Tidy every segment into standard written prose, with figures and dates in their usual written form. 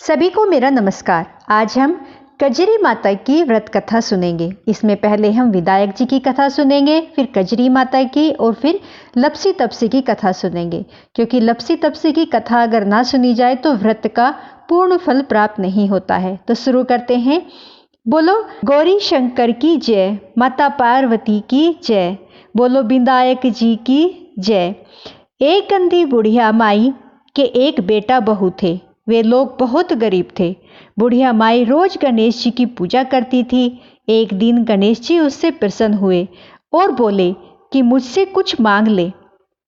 सभी को मेरा नमस्कार। आज हम कजरी माता की व्रत कथा सुनेंगे। इसमें पहले हम विधायक जी की कथा सुनेंगे, फिर कजरी माता की और फिर लपसी तपसी की कथा सुनेंगे। क्योंकि लपसी तपसी की कथा अगर ना सुनी जाए तो व्रत का पूर्ण फल प्राप्त नहीं होता है। तो शुरू करते हैं। बोलो गौरी शंकर की जय, माता पार्वती की जय, बोलो विधायक जी की जय। एक अंधी बुढ़िया माई के एक बेटा बहू थे। वे लोग बहुत गरीब थे। बुढ़िया माई रोज गणेश जी की पूजा करती थी। एक दिन गणेश जी उससे प्रसन्न हुए और बोले कि मुझसे कुछ मांग ले।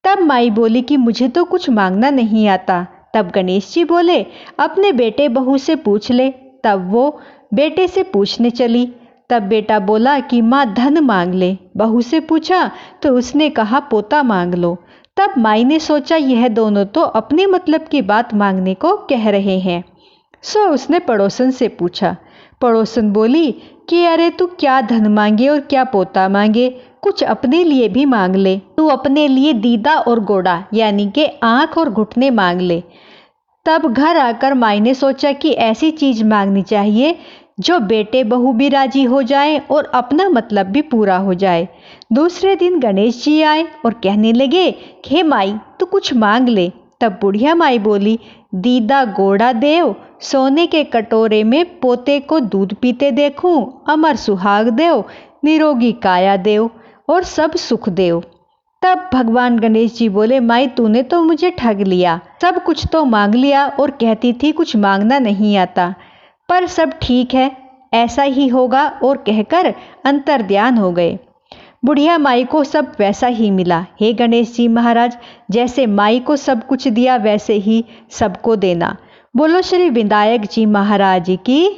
तब माई बोली कि मुझे तो कुछ मांगना नहीं आता। तब गणेश जी बोले अपने बेटे बहू से पूछ ले। तब वो बेटे से पूछने चली। तब बेटा बोला कि माँ धन मांग ले। बहू से पूछा तो उसने कहा पोता मांग लो। तब माई ने सोचा यह दोनों तो अपने मतलब की बात मांगने को कह रहे हैं। सो उसने पड़ोसन से पूछा। पड़ोसन बोली कि अरे तू क्या धन मांगे और क्या पोता मांगे, कुछ अपने लिए भी मांग ले। तू अपने लिए दीदा और गोड़ा यानी कि आंख और घुटने मांग ले। तब घर आकर माई ने सोचा कि ऐसी चीज मांगनी चाहिए जो बेटे बहू भी राजी हो जाए और अपना मतलब भी पूरा हो जाए। दूसरे दिन गणेश जी आए और कहने लगे कि हे माई तू कुछ मांग ले। तब बुढ़िया माई बोली दीदा गोड़ा देव, सोने के कटोरे में पोते को दूध पीते देखूं, अमर सुहाग देव, निरोगी काया देव और सब सुख देव। तब भगवान गणेश जी बोले माई तूने तो मुझे ठग लिया, सब कुछ तो मांग लिया और कहती थी कुछ मांगना नहीं आता। पर सब ठीक है, ऐसा ही होगा और कहकर अंतर्ध्यान हो गए। बुढ़िया माई को सब वैसा ही मिला। हे गणेश जी महाराज, जैसे माई को सब कुछ दिया वैसे ही सबको देना। बोलो श्री विधायक जी महाराज की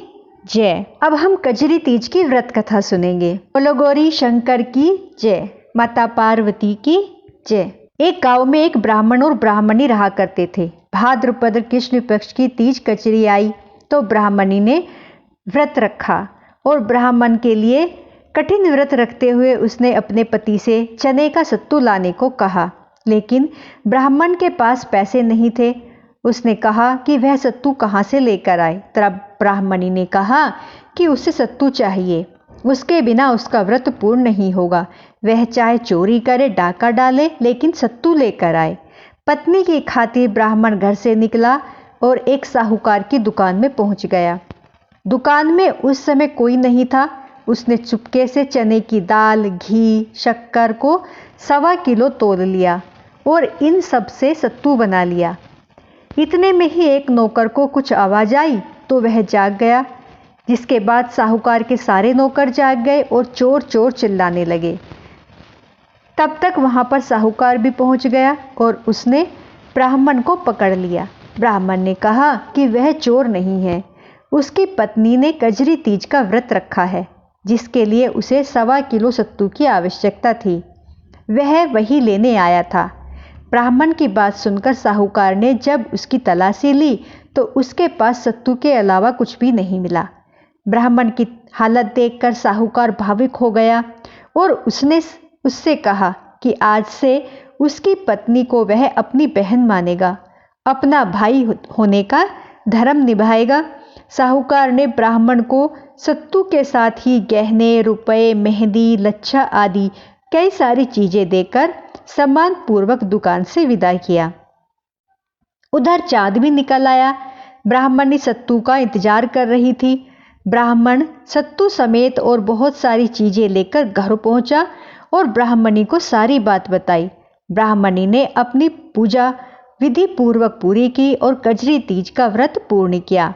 जय। अब हम कजरी तीज की व्रत कथा सुनेंगे। बोलो गौरी शंकर की जय, माता पार्वती की जय। एक गांव में एक ब्राह्मण और ब्राह्मणी रहा करते थे। भाद्रपद कृष्ण पक्ष की तीज कचरी आई तो ब्राह्मणी ने व्रत रखा और ब्राह्मण के लिए कठिन व्रत रखते हुए उसने अपने पति से चने का सत्तू लाने को कहा। लेकिन ब्राह्मण के पास पैसे नहीं थे। उसने कहा कि वह सत्तू कहाँ से लेकर आए। तब ब्राह्मणी ने कहा कि उसे सत्तू चाहिए, उसके बिना उसका व्रत पूर्ण नहीं होगा। वह चाहे चोरी करे, डाका डाले, लेकिन सत्तू लेकर आए। पत्नी की खातिर ब्राह्मण घर से निकला और एक साहूकार की दुकान में पहुंच गया। दुकान में उस समय कोई नहीं था। उसने चुपके से चने की दाल, घी, शक्कर को 1.25 किलो तोल लिया और इन सब से सत्तू बना लिया। इतने में ही एक नौकर को कुछ आवाज आई तो वह जाग गया। जिसके बाद साहूकार के सारे नौकर जाग गए और चोर चोर चिल्लाने लगे। तब तक वहां पर साहूकार भी पहुंच गया और उसने ब्राह्मण को पकड़ लिया। ब्राह्मण ने कहा कि वह चोर नहीं है, उसकी पत्नी ने कजरी तीज का व्रत रखा है जिसके लिए उसे 1.25 किलो सत्तू की आवश्यकता थी। वह वही लेने आया था। ब्राह्मण की बात सुनकर साहूकार ने जब उसकी तलाशी ली तो उसके पास सत्तू के अलावा कुछ भी नहीं मिला। ब्राह्मण की हालत देखकर साहूकार भावुक हो गया और उसने उससे कहा कि आज से उसकी पत्नी को वह अपनी बहन मानेगा, अपना भाई होने का धर्म निभाएगा। साहूकार ने ब्राह्मण को सत्तू के साथ ही गहने, रुपए, मेहंदी, लच्छा आदि कई सारी चीजें देकर सम्मान पूर्वक दुकान से विदा किया। उधर चांद भी निकल आया। ब्राह्मणी सत्तू का इंतजार कर रही थी। ब्राह्मण सत्तू समेत और बहुत सारी चीजें लेकर घर पहुंचा और ब्राह्मणी को सारी बात बताई। ब्राह्मणी ने अपनी पूजा विधि पूर्वक पूरी की और कजरी तीज का व्रत पूर्ण किया।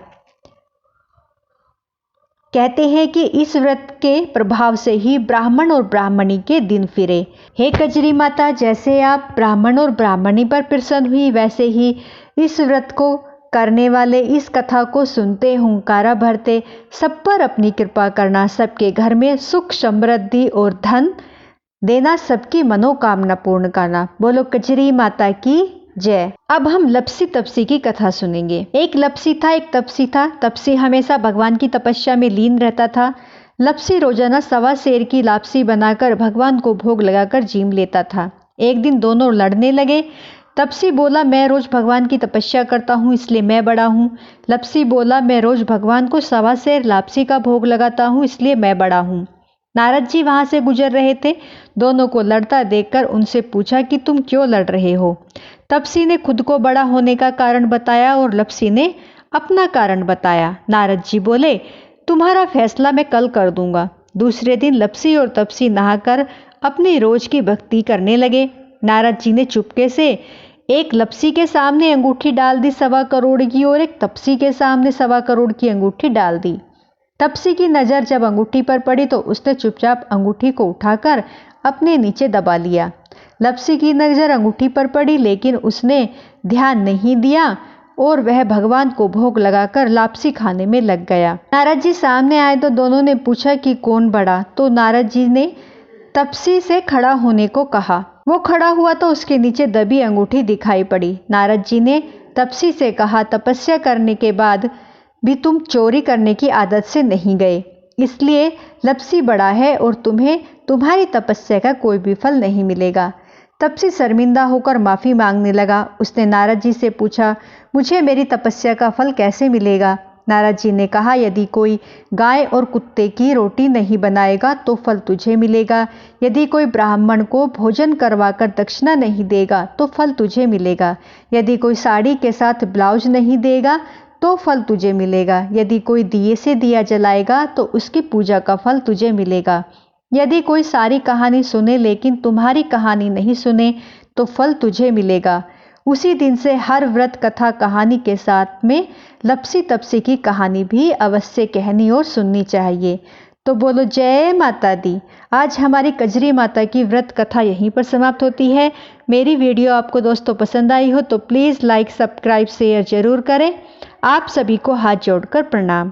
कहते हैं कि इस व्रत के प्रभाव से ही ब्राह्मण और ब्राह्मणी के दिन फिरे। हे कजरी माता, जैसे आप ब्राह्मण और ब्राह्मणी पर प्रसन्न हुई वैसे ही इस व्रत को करने वाले, इस कथा को सुनते, हुंकारा भरते सब पर अपनी कृपा करना, सबके घर में सुख समृद्धि और धन देना, सबकी मनोकामना पूर्ण करना। बोलो कजरी माता की जय। अब हम लपसी तपसी की कथा सुनेंगे। एक लपसी था, एक तपसी था। तपसी हमेशा भगवान की तपस्या में लीन रहता था। लपसी रोजाना 1.25 सेर की लापसी बनाकर भगवान को भोग लगाकर जीम लेता था। एक दिन दोनों लड़ने लगे तपसी बोला, मैं रोज भगवान की तपस्या करता हूँ इसलिए मैं बड़ा हूँ। लपसी बोला, मैं रोज भगवान को 1.25 सेर लापसी का भोग लगाता हूँ इसलिए मैं बड़ा हूँ। नारद जी वहां से गुजर रहे थे। दोनों को लड़ता देखकर उनसे पूछा कि तुम क्यों लड़ रहे हो। तपसी ने खुद को बड़ा होने का कारण बताया और लपसी ने अपना कारण बताया। नारद जी बोले, तुम्हारा फैसला मैं कल कर दूंगा। दूसरे दिन लपसी और तपसी नहाकर अपनी रोज की भक्ति करने लगे। नारद जी ने चुपके से एक लपसी के सामने अंगूठी डाल दी 1.25 करोड़ की और एक तपसी के सामने 1.25 करोड़ की अंगूठी डाल दी। तपसी की नजर जब अंगूठी पर पड़ी तो उसने चुपचाप अंगूठी को उठाकर अपने नीचे दबा लिया। लपसी की नजर अंगूठी पर पड़ी लेकिन उसने ध्यान नहीं दिया और वह भगवान को भोग लगाकर लापसी खाने में लग गया। नारद जी सामने आए तो दोनों ने पूछा कि कौन बड़ा, तो नारद जी ने तपसी से खड़ा होने को कहा। वो खड़ा हुआ तो उसके नीचे दबी अंगूठी दिखाई पड़ी। नारद जी ने तपसी से कहा, तपस्या करने के बाद भी तुम चोरी करने की आदत से नहीं गए, इसलिए लपसी बड़ा है और तुम्हें तुम्हारी तपस्या का कोई भी फल नहीं मिलेगा। तपसी शर्मिंदा होकर माफी मांगने लगा। उसने नारद जी से पूछा, मुझे मेरी तपस्या का फल कैसे मिलेगा। नारद जी ने कहा, यदि कोई गाय और कुत्ते की रोटी नहीं बनाएगा तो फल तुझे मिलेगा। यदि कोई ब्राह्मण को भोजन करवाकर दक्षिणा नहीं देगा तो फल तुझे मिलेगा। यदि कोई साड़ी के साथ ब्लाउज नहीं देगा तो फल तुझे मिलेगा। यदि कोई दिए से दिया जलाएगा तो उसकी पूजा का फल तुझे मिलेगा। यदि कोई सारी कहानी सुने लेकिन तुम्हारी कहानी नहीं सुने तो फल तुझे मिलेगा। उसी दिन से हर व्रत कथा कहानी के साथ में लपसी तपसी की कहानी भी अवश्य कहनी और सुननी चाहिए। तो बोलो जय माता दी। आज हमारी कजरी माता की व्रत कथा यहीं पर समाप्त होती है। मेरी वीडियो आपको दोस्तों पसंद आई हो तो प्लीज़ लाइक, सब्सक्राइब, शेयर जरूर करें। आप सभी को हाथ जोड़कर प्रणाम।